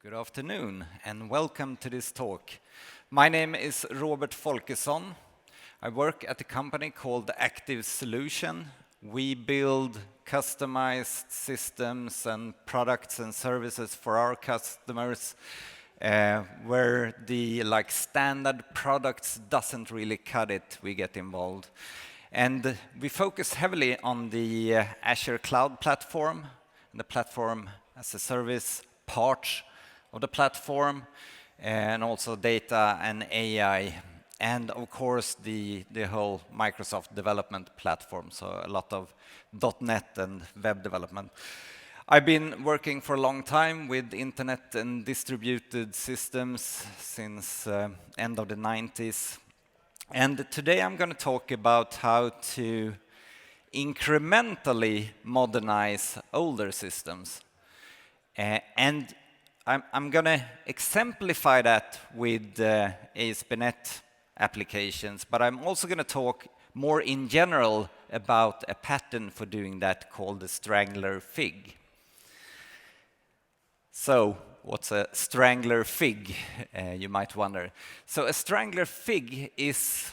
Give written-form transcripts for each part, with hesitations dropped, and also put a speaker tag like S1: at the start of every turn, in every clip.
S1: Good afternoon and welcome to this talk. My name is Robert Folkesson. I work at a company called Active Solution. We build customized systems and products and services for our customers where the standard products doesn't really cut it. We get involved. And we focus heavily on the Azure Cloud Platform, and the platform as a service part of the platform, and also data and AI, and of course the whole Microsoft development platform, so a lot of .NET and web development. I've been working for a long time with internet and distributed systems since end of the 90s. And today I'm going to talk about how to incrementally modernize older systems. And I'm going to exemplify that with ASPNET applications, but I'm also going to talk more in general about a pattern for doing that called the Strangler Fig. So, what's a Strangler Fig, you might wonder. So a Strangler Fig is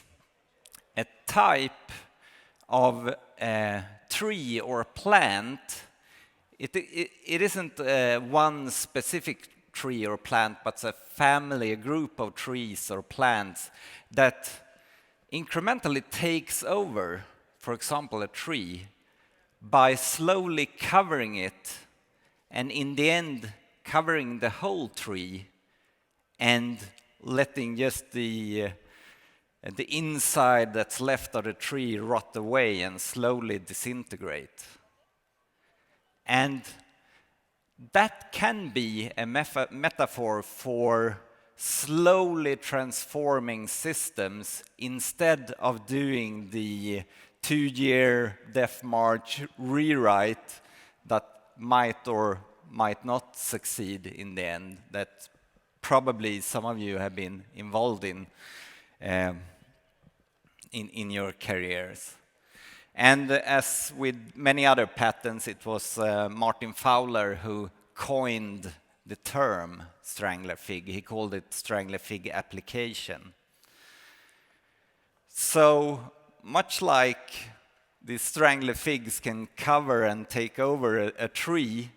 S1: a type of tree or plant. It isn't one specific tree or plant, but it's a family, a group of trees or plants that incrementally takes over, for example, a tree, by slowly covering it, and in the end, covering the whole tree and letting just the inside that's left of the tree rot away and slowly disintegrate. And that can be a metaphor for slowly transforming systems instead of doing the 2-year death march rewrite that might or might not succeed in the end, that probably some of you have been involved in your careers. And as with many other patterns, it was Martin Fowler who coined the term Strangler Fig. He called it Strangler Fig application. So much like the Strangler Figs can cover and take over a tree,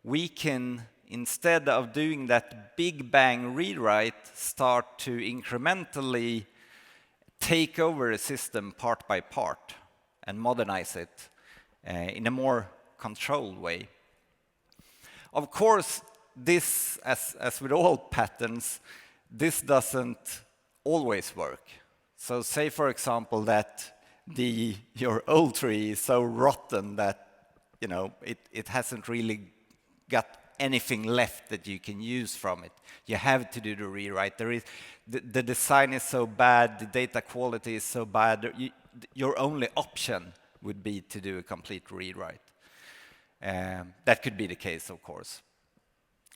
S1: we can, instead of doing that big bang rewrite, start to incrementally take over a system part by part and modernize it in a more controlled way. Of course, this, as with all patterns, this doesn't always work. So say, for example, that your old tree is so rotten that it hasn't really got anything left that you can use from it. You have to do the rewrite. The design is so bad, the data quality is so bad. Your only option would be to do a complete rewrite. That could be the case, of course.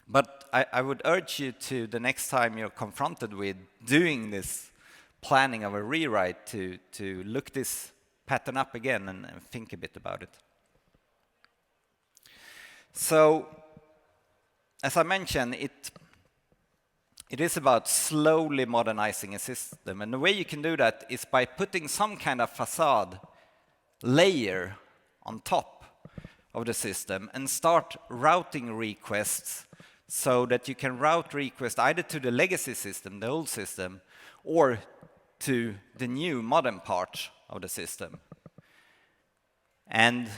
S1: But I would urge you to, the next time you're confronted with doing this planning of a rewrite, to look this pattern up again and think a bit about it. So, as I mentioned, it is about slowly modernizing a system. And the way you can do that is by putting some kind of facade layer on top of the system and start routing requests so that you can route requests either to the legacy system, the old system, or to the new modern part of the system. And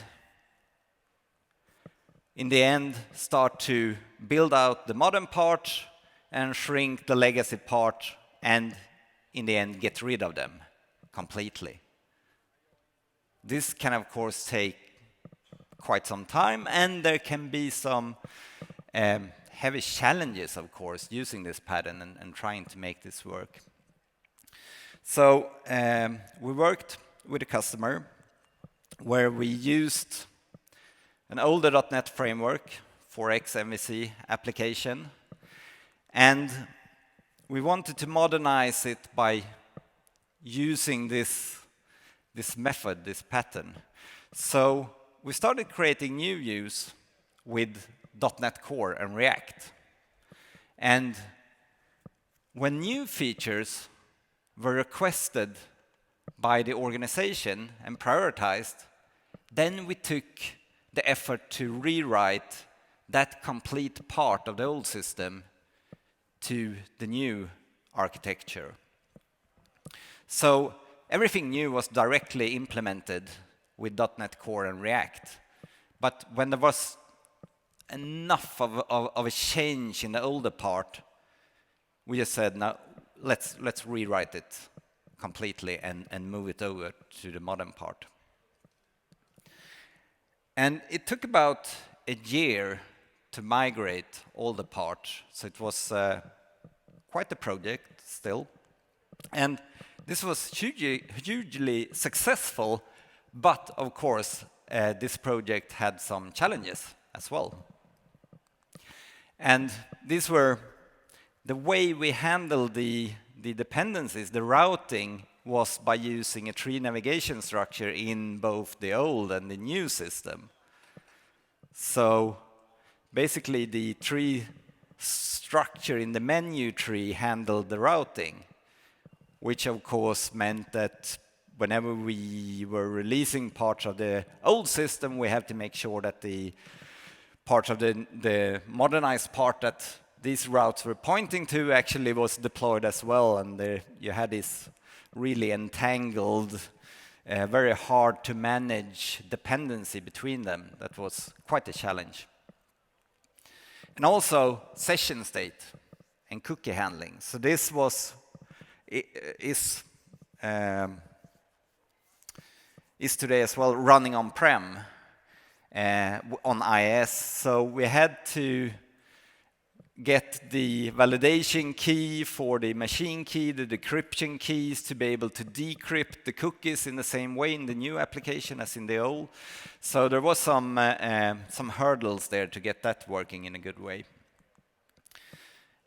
S1: in the end, start to build out the modern part and shrink the legacy part, and in the end, get rid of them completely. This can, of course, take quite some time, and there can be some heavy challenges, of course, using this pattern and trying to make this work. So we worked with a customer where we used an older .NET framework, 4X MVC application, and we wanted to modernize it by using this method, this pattern. So we started creating new views with .NET Core and React. And when new features were requested by the organization and prioritized, then we took the effort to rewrite that complete part of the old system to the new architecture. So everything new was directly implemented with .NET Core and React. But when there was enough of a change in the older part, we just said, no, let's rewrite it completely and move it over to the modern part. And it took about a year to migrate all the parts, so it was quite a project still. And this was hugely successful, but of course, this project had some challenges as well. And these were the way we handled the dependencies, the routing was by using a tree navigation structure in both the old and the new system. So basically the tree structure in the menu tree handled the routing, which of course meant that whenever we were releasing parts of the old system, we have to make sure that the part of the modernized part that these routes were pointing to actually was deployed as well, and you had this really entangled, very hard to manage dependency between them. That was quite a challenge. And also session state and cookie handling. So this is today as well running on-prem on IIS. So we had to get the validation key for the machine key, the decryption keys to be able to decrypt the cookies in the same way in the new application as in the old. So there was some hurdles there to get that working in a good way.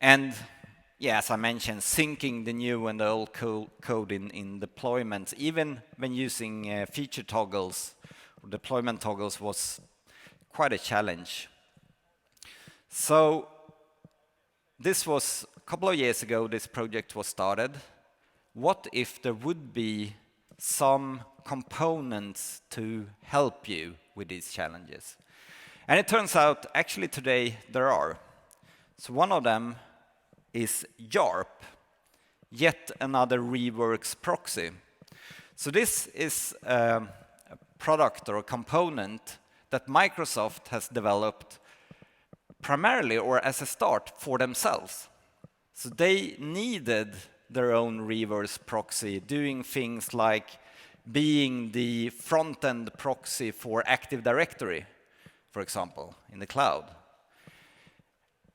S1: And yeah, as I mentioned, syncing the new and the old code in deployments, even when using feature toggles or deployment toggles, was quite a challenge. So this was a couple of years ago, this project was started. What if there would be some components to help you with these challenges? And it turns out, actually today, there are. So one of them is YARP, yet another reverse proxy. So this is a product or a component that Microsoft has developed primarily or as a start for themselves. So they needed their own reverse proxy, doing things like being the front-end proxy for Active Directory, for example, in the cloud.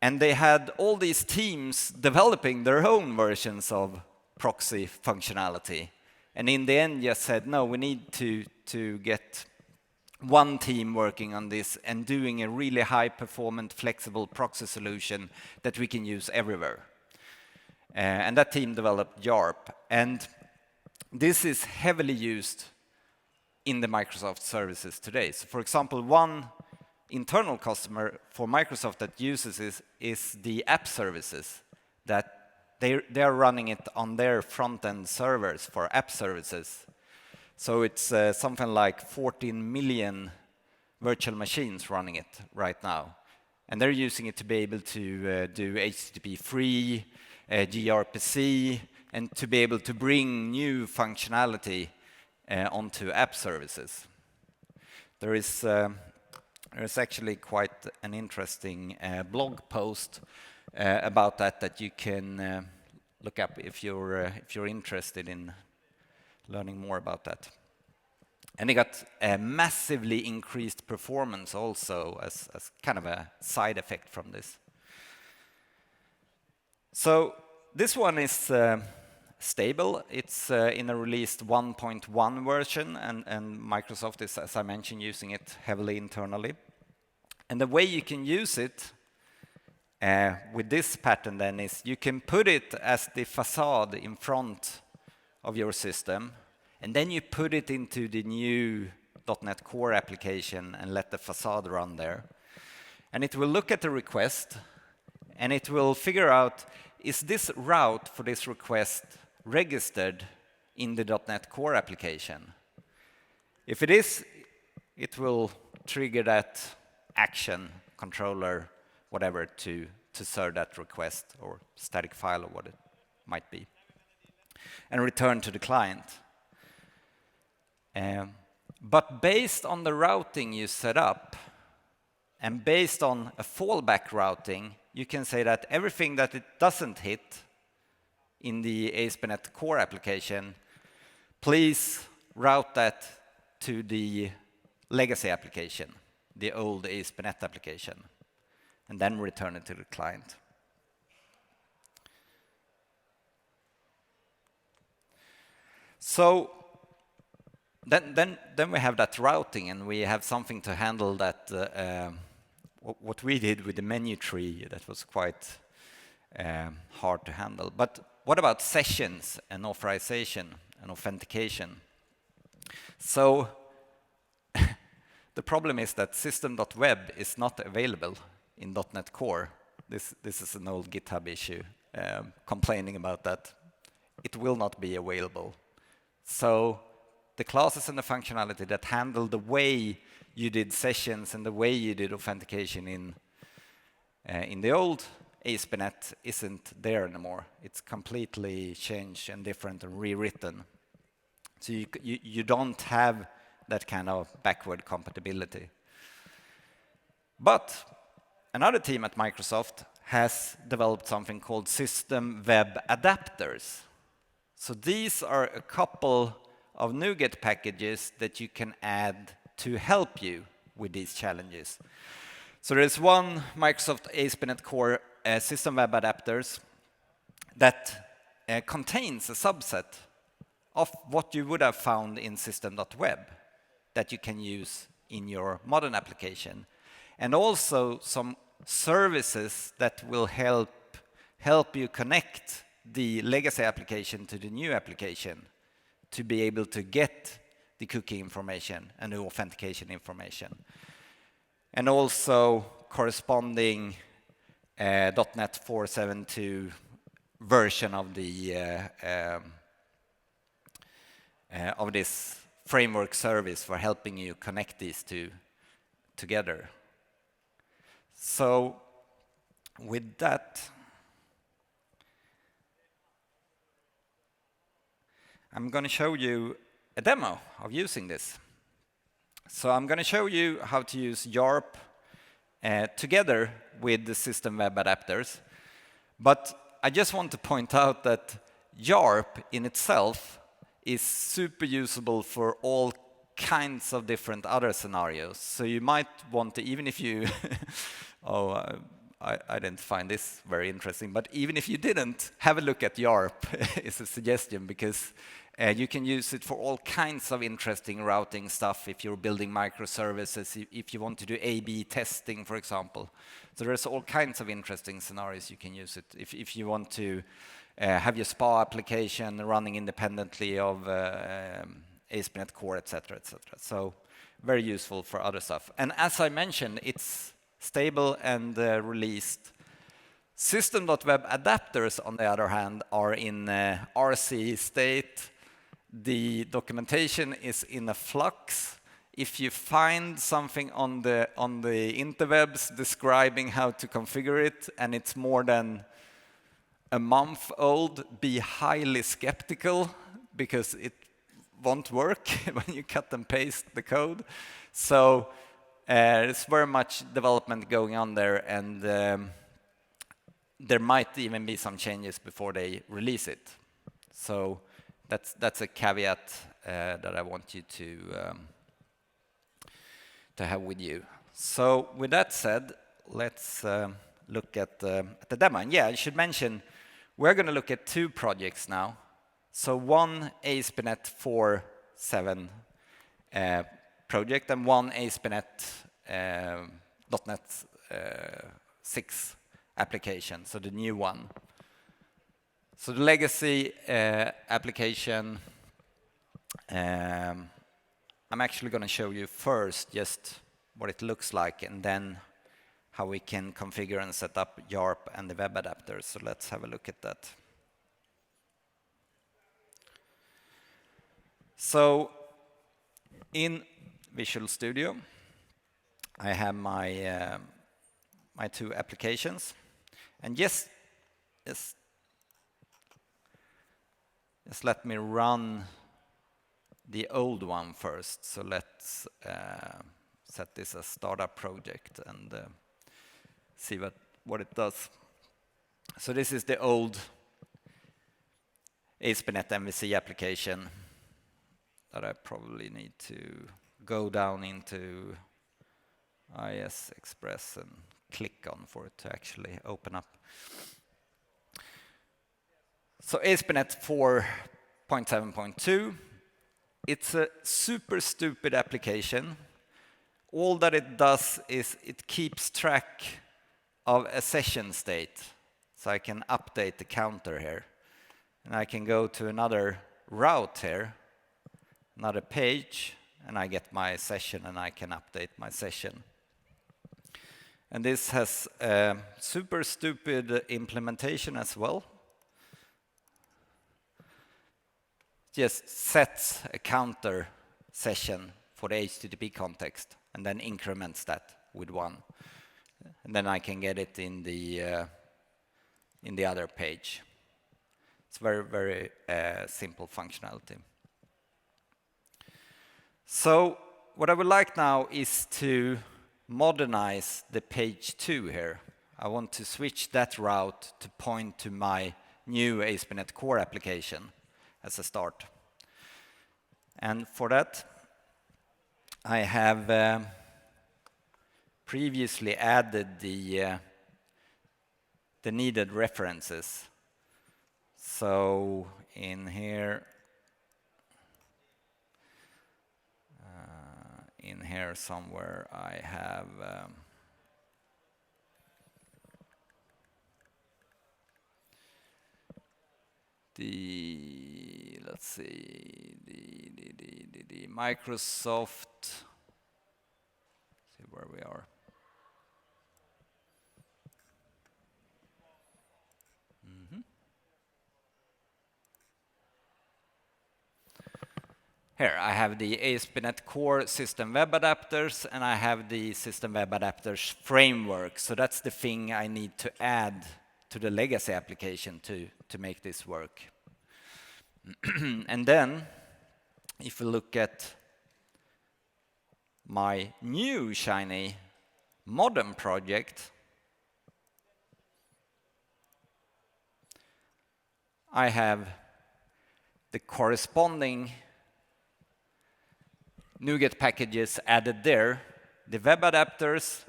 S1: And they had all these teams developing their own versions of proxy functionality. And in the end, just said, no, we need to get one team working on this and doing a really high-performant, flexible proxy solution that we can use everywhere. And that team developed YARP. And this is heavily used in the Microsoft services today. So for example, one internal customer for Microsoft that uses is the app services, that they are running it on their front-end servers for app services. So it's something like 14 million virtual machines running it right now. And they're using it to be able to do HTTP-free, gRPC, and to be able to bring new functionality onto app services. There is actually quite an interesting blog post about that you can look up if you're interested in learning more about that. And they got a massively increased performance also as kind of a side effect from this. So this one is stable. It's in a released 1.1 version, and Microsoft is, as I mentioned, using it heavily internally. And the way you can use it with this pattern then is you can put it as the facade in front of your system, and then you put it into the new .NET Core application and let the facade run there. And it will look at the request, and it will figure out, is this route for this request registered in the .NET Core application? If it is, it will trigger that action, controller, whatever, to serve that request or static file or what it might be, and return to the client. But based on the routing you set up, and based on a fallback routing, you can say that everything that it doesn't hit in the ASPNET Core application, please route that to the legacy application, the old ASP.NET application, and then return it to the client. So then we have that routing, and we have something to handle that, what we did with the menu tree that was quite hard to handle. But what about sessions and authorization and authentication? So the problem is that system.web is not available in .NET Core. This is an old GitHub issue complaining about that. It will not be available. So the classes and the functionality that handle the way you did sessions and the way you did authentication in the old ASP.NET isn't there anymore. It's completely changed and different and rewritten. So you don't have that kind of backward compatibility. But another team at Microsoft has developed something called System Web Adapters. So these are a couple of NuGet packages that you can add to help you with these challenges. So there's one Microsoft ASP.NET Core System Web Adapters that contains a subset of what you would have found in system.web that you can use in your modern application. And also some services that will help you connect the legacy application to the new application to be able to get the cookie information and the authentication information. And also corresponding .NET 4.7.2 version of this framework service for helping you connect these two together. So with that, I'm going to show you a demo of using this. So I'm going to show you how to use YARP together with the System Web Adapters. But I just want to point out that YARP in itself is super usable for all kinds of different other scenarios. So you might want to, even if you, I didn't find this very interesting, but even if you didn't, have a look at YARP is a suggestion, because you can use it for all kinds of interesting routing stuff if you're building microservices, if you want to do A/B testing, for example. So there's all kinds of interesting scenarios you can use it. If you want to have your SPA application running independently of ASP.NET Core, etc., etc. So very useful for other stuff. And as I mentioned, it's stable and released. System.web adapters, on the other hand, are in RC state. The documentation is in a flux. If you find something on the interwebs describing how to configure it, and it's more than a month old, be highly skeptical, because it won't work when you cut and paste the code. So there's very much development going on there, and there might even be some changes before they release it. So that's a caveat that I want you to have with you. So with that said, let's look at the demo. And yeah, I should mention, we're going to look at two projects now. So one ASP.NET 4.7 project and one ASP.NET .NET 6 application, so the new one. So the legacy application, I'm actually going to show you first just what it looks like, and then how we can configure and set up YARP and the web adapters. So let's have a look at that. So in Visual Studio, I have my my two applications, and just let me run the old one first. So let's set this as startup project and see what it does. So this is the old ASP.NET MVC application that I probably need to go down into IS Express and click on for it to actually open up. So ASP.NET 4.7.2, it's a super stupid application. All that it does is it keeps track of a session state. So I can update the counter here. And I can go to another route here, another page, and I get my session and I can update my session. And this has a super stupid implementation as well. Just sets a counter session for the HTTP context and then increments that with 1. And then I can get it in the other page. It's very, very simple functionality. So what I would like now is to modernize the page 2 here. I want to switch that route to point to my new ASP.NET Core application as a start. And for that, I have previously added the needed references. So in here, somewhere I have the Microsoft. See where we are. Here I have the ASP.NET Core System Web Adapters, and I have the System Web Adapters framework. So that's the thing I need to add to the legacy application to make this work. And then, if we look at my new shiny modern project, I have the corresponding NuGet packages added there, the web adapters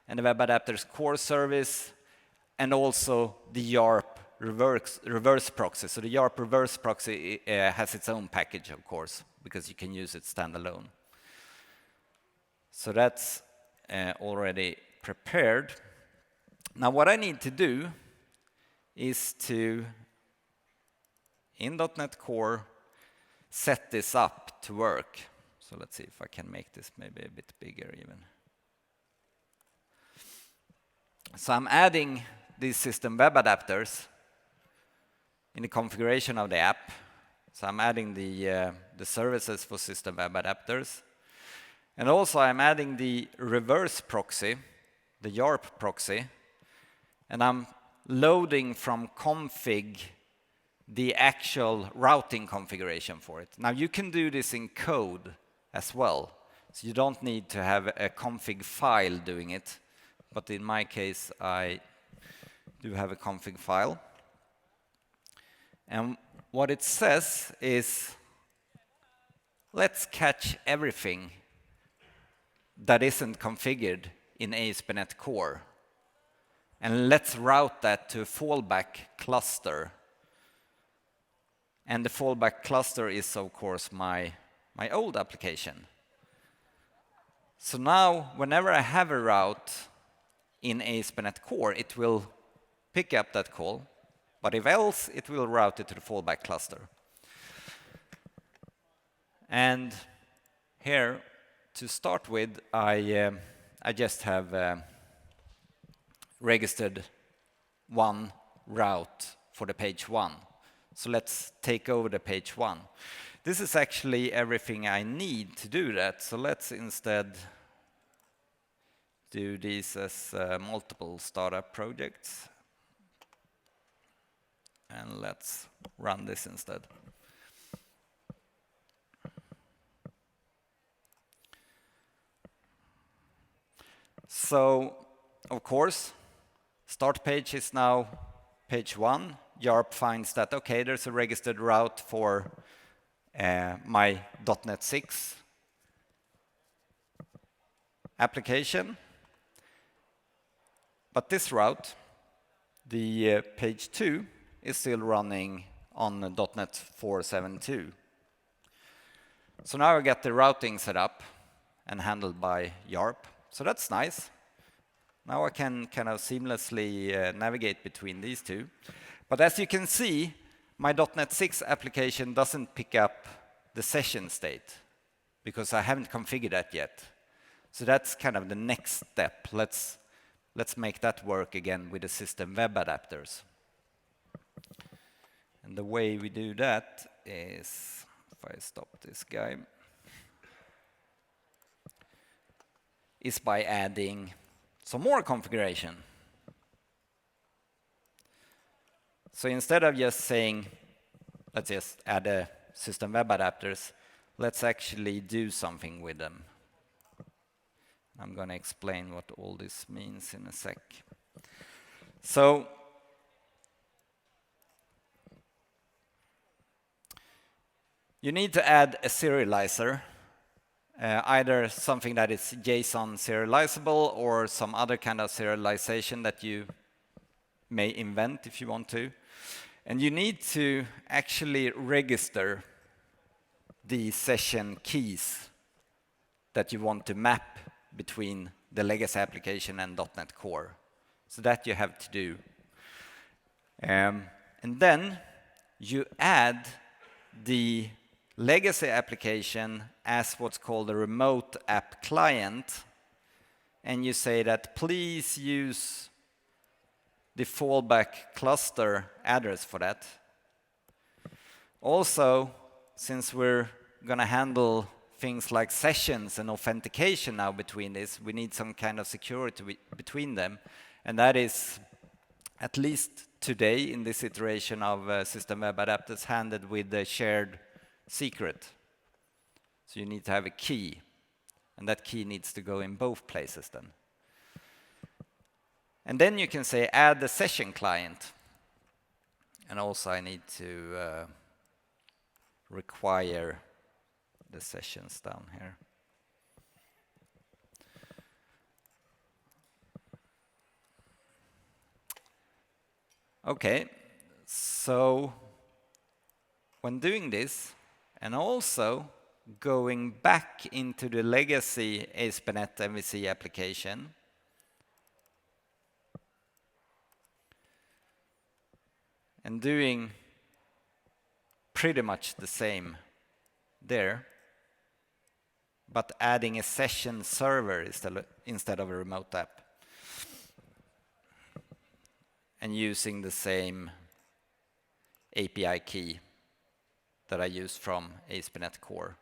S1: and the web adapters core service, and also the YARP reverse proxy. So the YARP reverse proxy has its own package, of course, because you can use it standalone. So that's already prepared. Now what I need to do is to, in .NET Core, set this up to work. So let's see if I can make this maybe a bit bigger even. So I'm adding these system web adapters in the configuration of the app. So I'm adding the services for system web adapters. And also I'm adding the reverse proxy, the YARP proxy, and I'm loading from config the actual routing configuration for it. Now you can do this in code as well. So you don't need to have a config file doing it. But in my case, I do have a config file. And what it says is, let's catch everything that isn't configured in ASP.NET Core. And let's route that to a fallback cluster. And the fallback cluster is, of course, my old application. So now, whenever I have a route in ASP.NET Core, it will pick up that call. But if else, it will route it to the fallback cluster. And here, to start with, I just have registered one route for the page 1. So let's take over the page 1. This is actually everything I need to do that. So let's instead do these as multiple startup projects. And let's run this instead. So, of course, start page is now page 1. Jarp finds that, okay, there's a registered route for my .NET 6 application. But this route, the page 2, is still running on .NET 4.7.2. So now I get the routing set up and handled by Jarp. So that's nice. Now I can kind of seamlessly navigate between these two. But as you can see, my .NET 6 application doesn't pick up the session state because I haven't configured that yet. So that's kind of the next step. Let's make that work again with the system web adapters. And the way we do that is, if I stop this guy, is by adding some more configuration. So instead of just saying, let's just add a system web adapters, let's actually do something with them. I'm going to explain what all this means in a sec. So you need to add a serializer, either something that is JSON serializable or some other kind of serialization that you may invent if you want to. And you need to actually register the session keys that you want to map between the legacy application and .NET Core. So that you have to do. And then you add the legacy application as what's called a remote app client. And you say that please use the fallback cluster address for that. Also, since we're going to handle things like sessions and authentication now between this, we need some kind of security between them. And that is, at least today in this iteration of System Web Adapters, handled with the shared secret. So you need to have a key. And that key needs to go in both places then. And then you can say add the session client. And also I need to require the sessions down here. Okay, so when doing this, and also going back into the legacy ASPNET MVC application, and doing pretty much the same there, but adding a session server instead of a remote app. And using the same API key that I used from ASP.NET Core.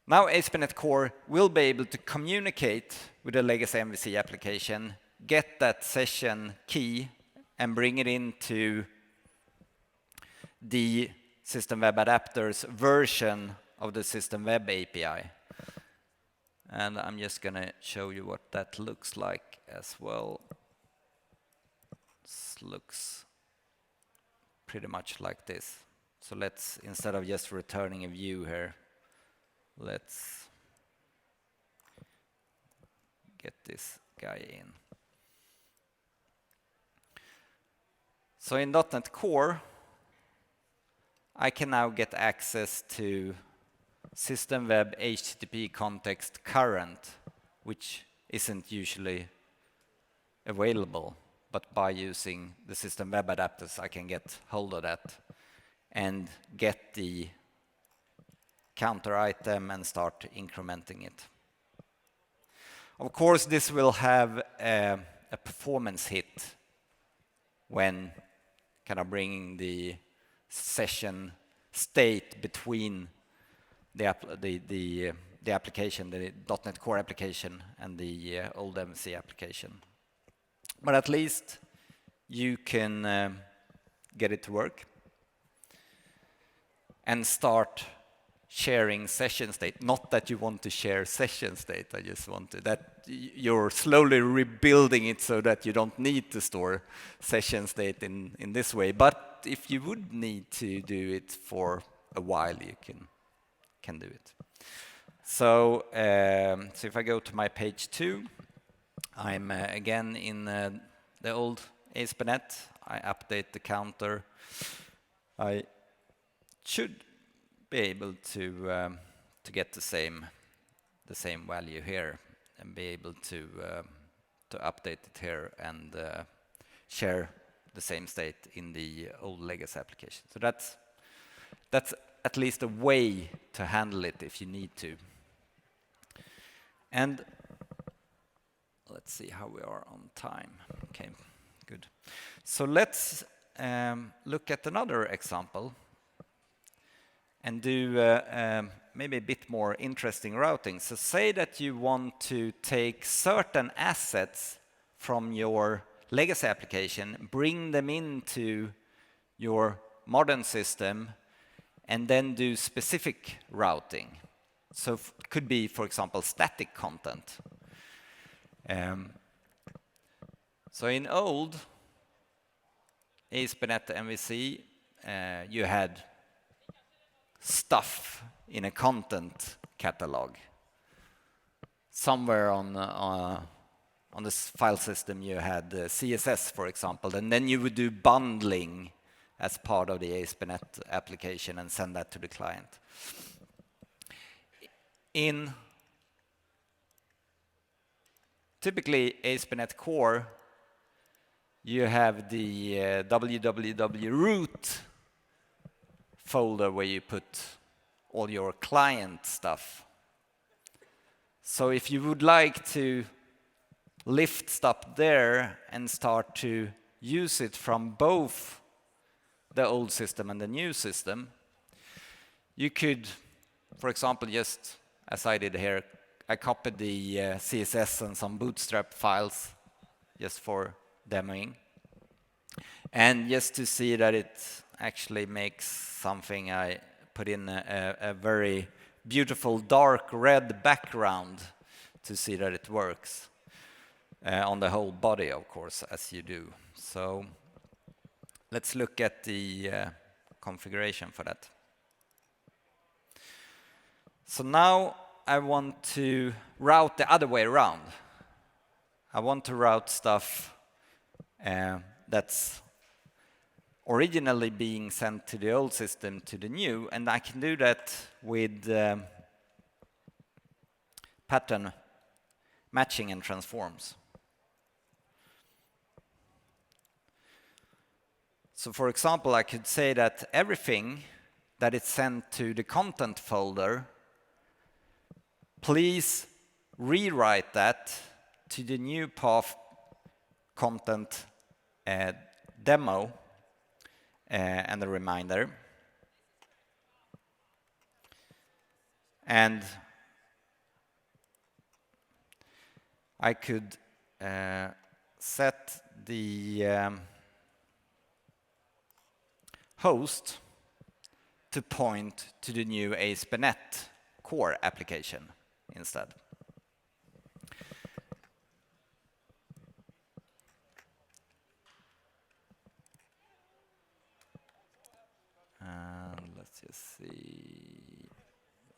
S1: Now ASP.NET Core will be able to communicate with the legacy MVC application, get that session key, and bring it into the System Web Adapters version of the System Web API. And I'm just going to show you what that looks like as well. This looks pretty much like this. So let's, instead of just returning a view here, let's get this guy in. So in .NET Core, I can now get access to System Web HTTP context current, which isn't usually available. But by using the System Web Adapters, I can get hold of that and get the counter item and start incrementing it. Of course, this will have a performance hit when kind of bringing the session state between the application, the .NET Core application, and the old MVC application. But at least you can get it to work and start sharing session state. Not that you want to share session state, I just want to, that you're slowly rebuilding it so that you don't need to store session state in this way. But if you would need to do it for a while, you can do it. So, so if I go to my page 2, I'm again in the old ASPNET. I update the counter. I should be able to get the same value here and be able to update it here and share the same state in the old legacy application. So that's at least a way to handle it if you need to. And let's see how we are on time. Okay, good. So let's look at another example and do maybe a bit more interesting routing. So say that you want to take certain assets from your legacy application, bring them into your modern system, and then do specific routing. So it could be, for example, static content. So in old ASP.NET MVC, you had stuff in a content catalog. Somewhere on this file system you had CSS, for example, and then you would do bundling as part of the ASP.NET application and send that to the client. In typically ASP.NET Core, you have the www root folder where you put all your client stuff. So if you would like to lift stuff there and start to use it from both the old system and the new system, you could, for example, just as I did here, I copied the CSS and some bootstrap files just for demoing. And just to see that it actually makes something, I put in a very beautiful dark red background to see that it works on the whole body, of course, as you do. So let's look at the configuration for that. So now I want to route the other way around. I want to route stuff that's originally being sent to the old system to the new, and I can do that with pattern matching and transforms. So for example, I could say that everything that is sent to the content folder, please rewrite that to the new path content demo and a reminder. And I could set the host to point to the new ASP.NET Core application instead. And let's just see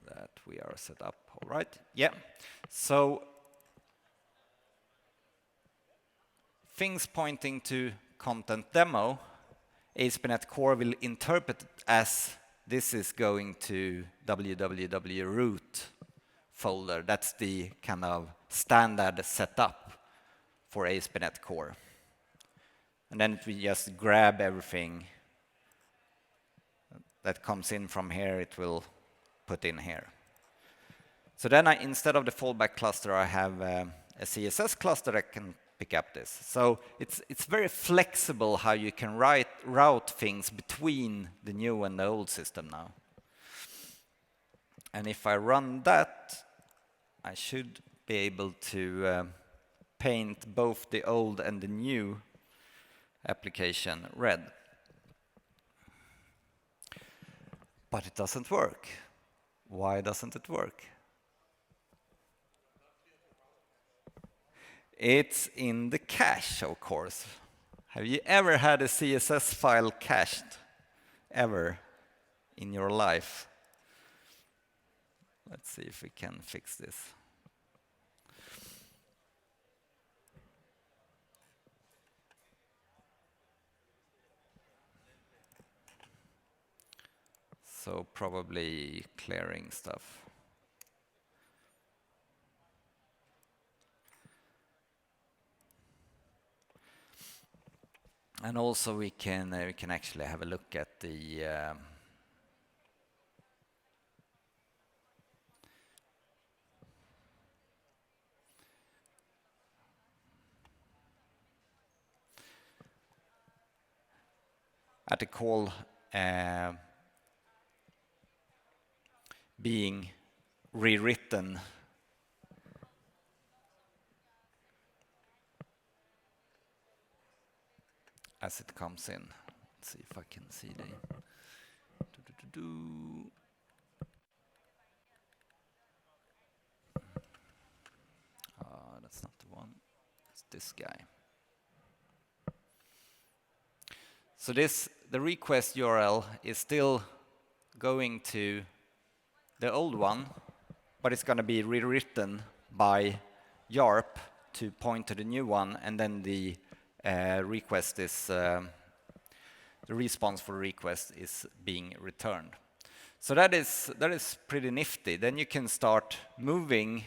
S1: that we are set up all right. Yeah. So things pointing to content demo, ASP.NET Core will interpret it as this is going to www root folder. That's the kind of standard setup for ASP.NET Core. And then we just grab everything that comes in from here, it will put in here. So then instead of the fallback cluster, I have a a CSS cluster that can pick up this. So it's very flexible how you can route things between the new and the old system now. And if I run that, I should be able to paint both the old and the new application red. But it doesn't work. Why doesn't it work? It's in the cache, of course. Have you ever had a CSS file cached? Ever in your life? Let's see if we can fix this. So probably clearing stuff. And also we can actually have a look at the call being rewritten. As it comes in. Let's see if I can see the that's not the one. It's this guy. So the request URL is still going to the old one, but it's going to be rewritten by Jarp to point to the new one, and then the request is the response for request is being returned. So that is pretty nifty. Then you can start moving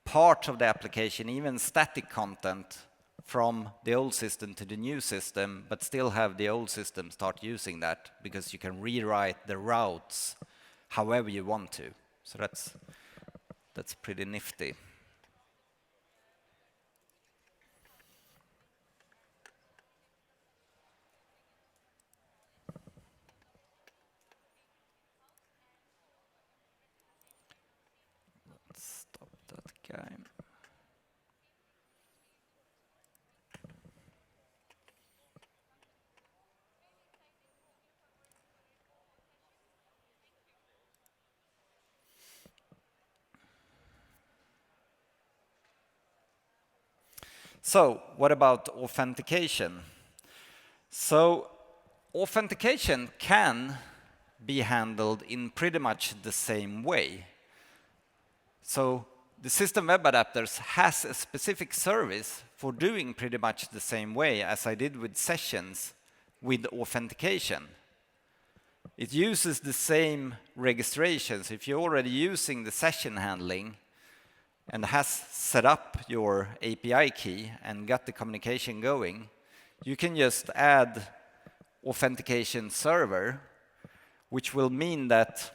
S1: part of the application, even static content, from the old system to the new system, but still have the old system start using that, because you can rewrite the routes however you want to. So that's pretty nifty. Let's stop that guy. So what about authentication? So authentication can be handled in pretty much the same way. So the system web adapters has a specific service for doing pretty much the same way as I did with sessions with authentication. It uses the same registrations. If you're already using the session handling and has set up your API key and got the communication going, you can just add authentication server, which will mean that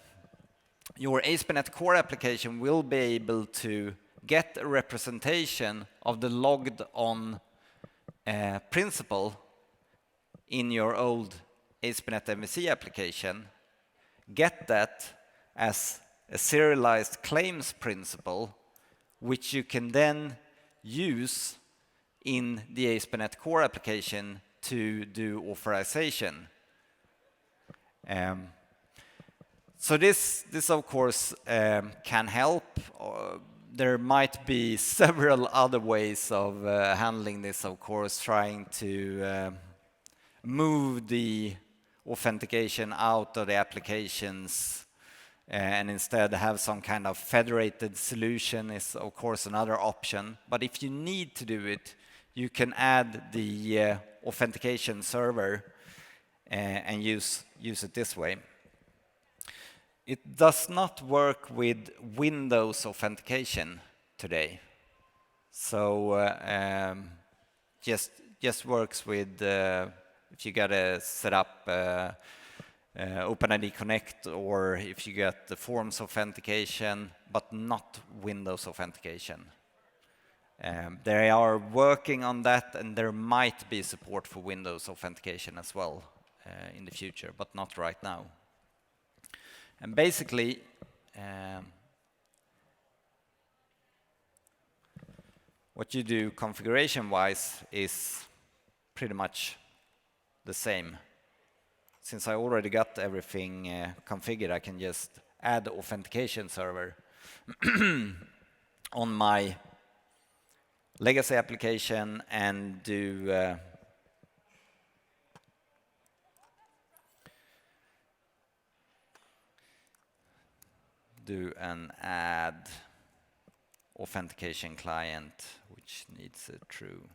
S1: your ASPNET Core application will be able to get a representation of the logged on principal in your old ASP.NET MVC application, get that as a serialized claims principal, which you can then use in the ASP.NET Core application to do authorization. So this of course can help. There might be several other ways of handling this, of course, trying to move the authentication out of the applications and instead have some kind of federated solution is of course another option. But if you need to do it, you can add the authentication server and use it this way. It does not work with Windows authentication today. So just works with if you gotta set up OpenID Connect, or if you get the Forms authentication, but not Windows authentication. They are working on that, and there might be support for Windows authentication as well in the future, but not right now. And basically, what you do configuration-wise is pretty much the same. Since I already got everything configured, I can just add the authentication server on my legacy application and do an add authentication client, which needs a true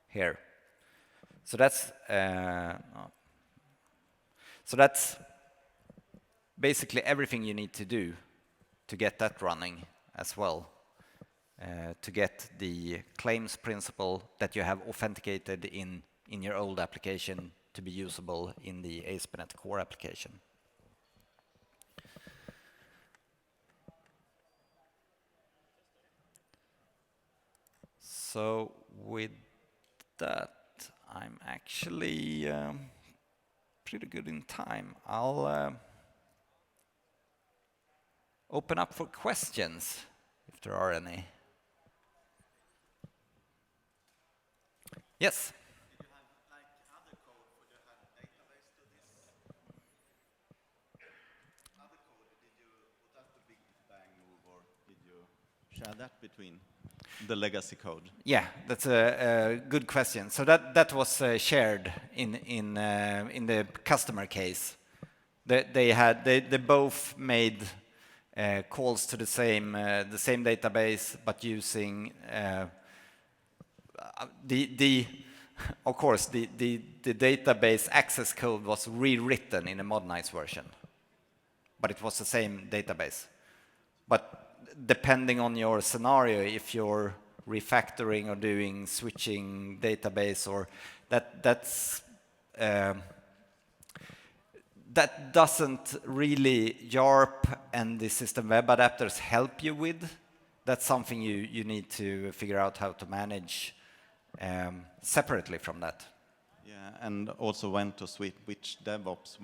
S1: here. So that's basically everything you need to do to get that running as well, to get the claims principle that you have authenticated in your old application to be usable in the ASPNET Core application. So with that, I'm actually pretty good in time. I'll open up for questions, if there are any. Yes?
S2: Did you have like other code? Would you have database to this? Other code, was that the big bang move, or did you share that between the legacy code?
S1: Yeah, that's a good question. So that was shared in the customer case. They both made calls to the same database, but using of course the database access code was rewritten in a Modernize version, but it was the same database. But depending on your scenario, if you're refactoring or doing switching database, or that doesn't really YARP and the system web adapters help you with. That's something you need to figure out how to manage separately from that.
S2: Yeah, and also when to switch, which DevOps,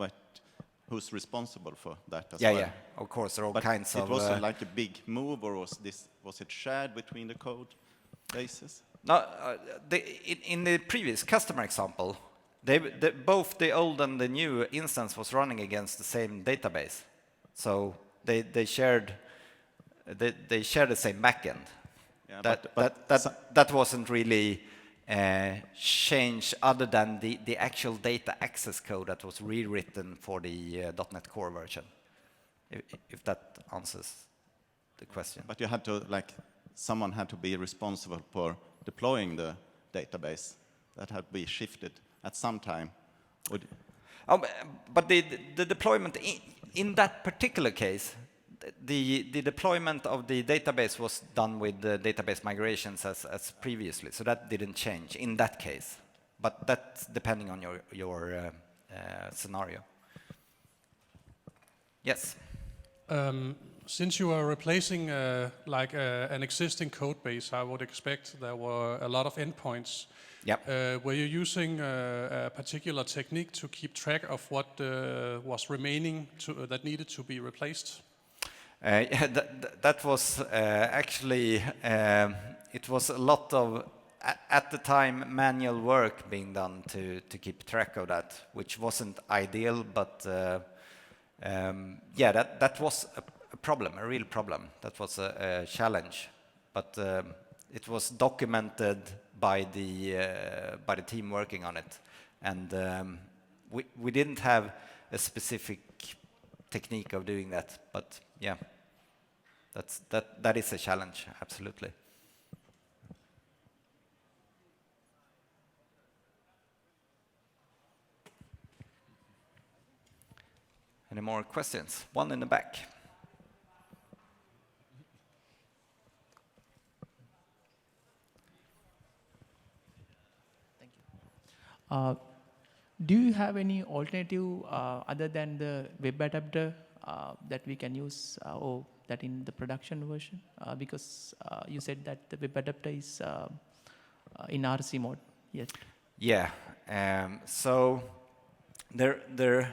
S2: who's responsible for that as well.
S1: Yeah, of course, there are all kinds of...
S2: It was like a big move, or was it shared between the code bases?
S1: No, in the previous customer example, both the old and the new instance was running against the same database, so they shared the same backend. Yeah, that wasn't really change other than the actual data access code that was rewritten for the .NET Core version, if that answers the question.
S2: But you had to, like, someone had to be responsible for deploying the database. That had to be shifted at some time.
S1: But the deployment in that particular case, the deployment of the database was done with the database migrations as previously, so that didn't change in that case. But that's depending on your scenario. Yes.
S3: Since you are replacing an existing code base, I would expect there were a lot of endpoints.
S1: Yep.
S3: Were you using a particular technique to keep track of what was remaining that needed to be replaced?
S1: Yeah, that was actually, it was a lot of, at the time, manual work being done to keep track of that, which wasn't ideal, but yeah, that was a problem, a real problem. That was a challenge, but it was documented by the team working on it, and we didn't have a specific technique of doing that, but yeah, that is a challenge, absolutely. Any more questions? One in the back.
S4: Thank you. Do you have any alternative other than the web adapter that we can use or that in the production version? Because you said that the web adapter is in RC mode yet.
S1: Yeah. So there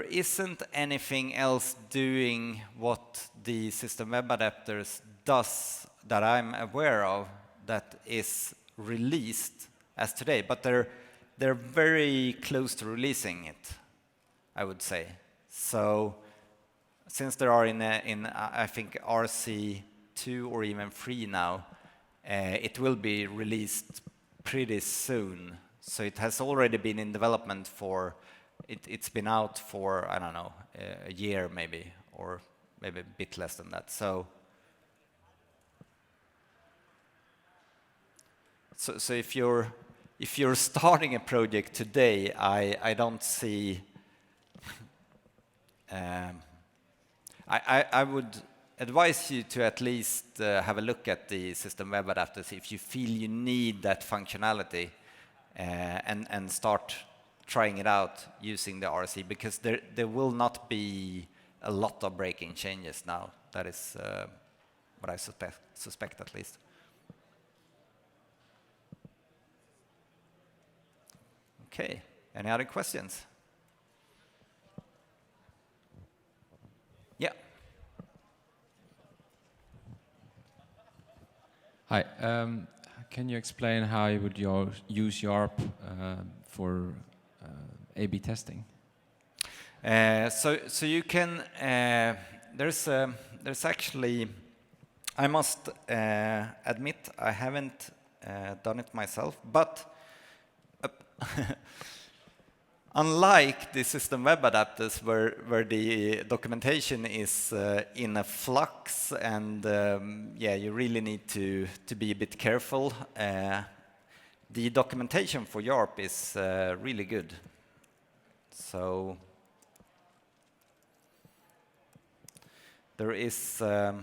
S1: isn't anything else doing what the system web adapters does that I'm aware of that is released as today, but they're very close to releasing it, I would say. So since they are in I think RC2 or even 3 now, it will be released pretty soon. So it has already been in development for, it's been out for, I don't know, a year maybe, or maybe a bit less than that. So if you're starting a project today, I don't see. I would advise you to at least have a look at the system web adapters if you feel you need that functionality, and start trying it out using the RC, because there will not be a lot of breaking changes now. That is what I suspect at least. Okay, any other questions? Yeah.
S5: Hi. Can you explain how you would use YARP for A/B testing?
S1: So you can. There's actually. I must admit I haven't done it myself, but unlike the system web adapters where the documentation is in a flux and yeah, you really need to be a bit careful, the documentation for YARP is really good. So there is a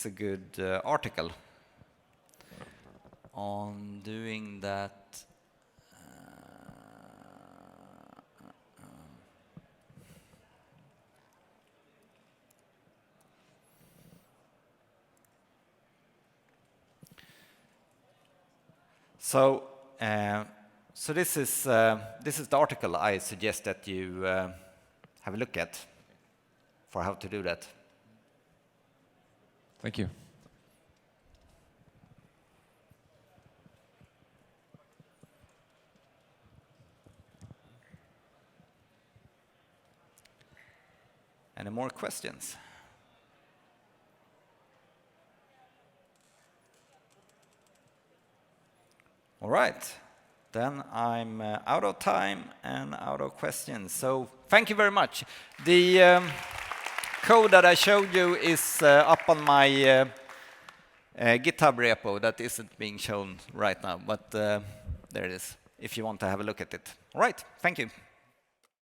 S1: good article on doing that. So this is the article I suggest that you have a look at for how to do that.
S5: Thank you.
S1: Any more questions? All right, then I'm out of time and out of questions. So thank you very much. The code that I showed you is up on my GitHub repo that isn't being shown right now, but there it is if you want to have a look at it. All right, thank you.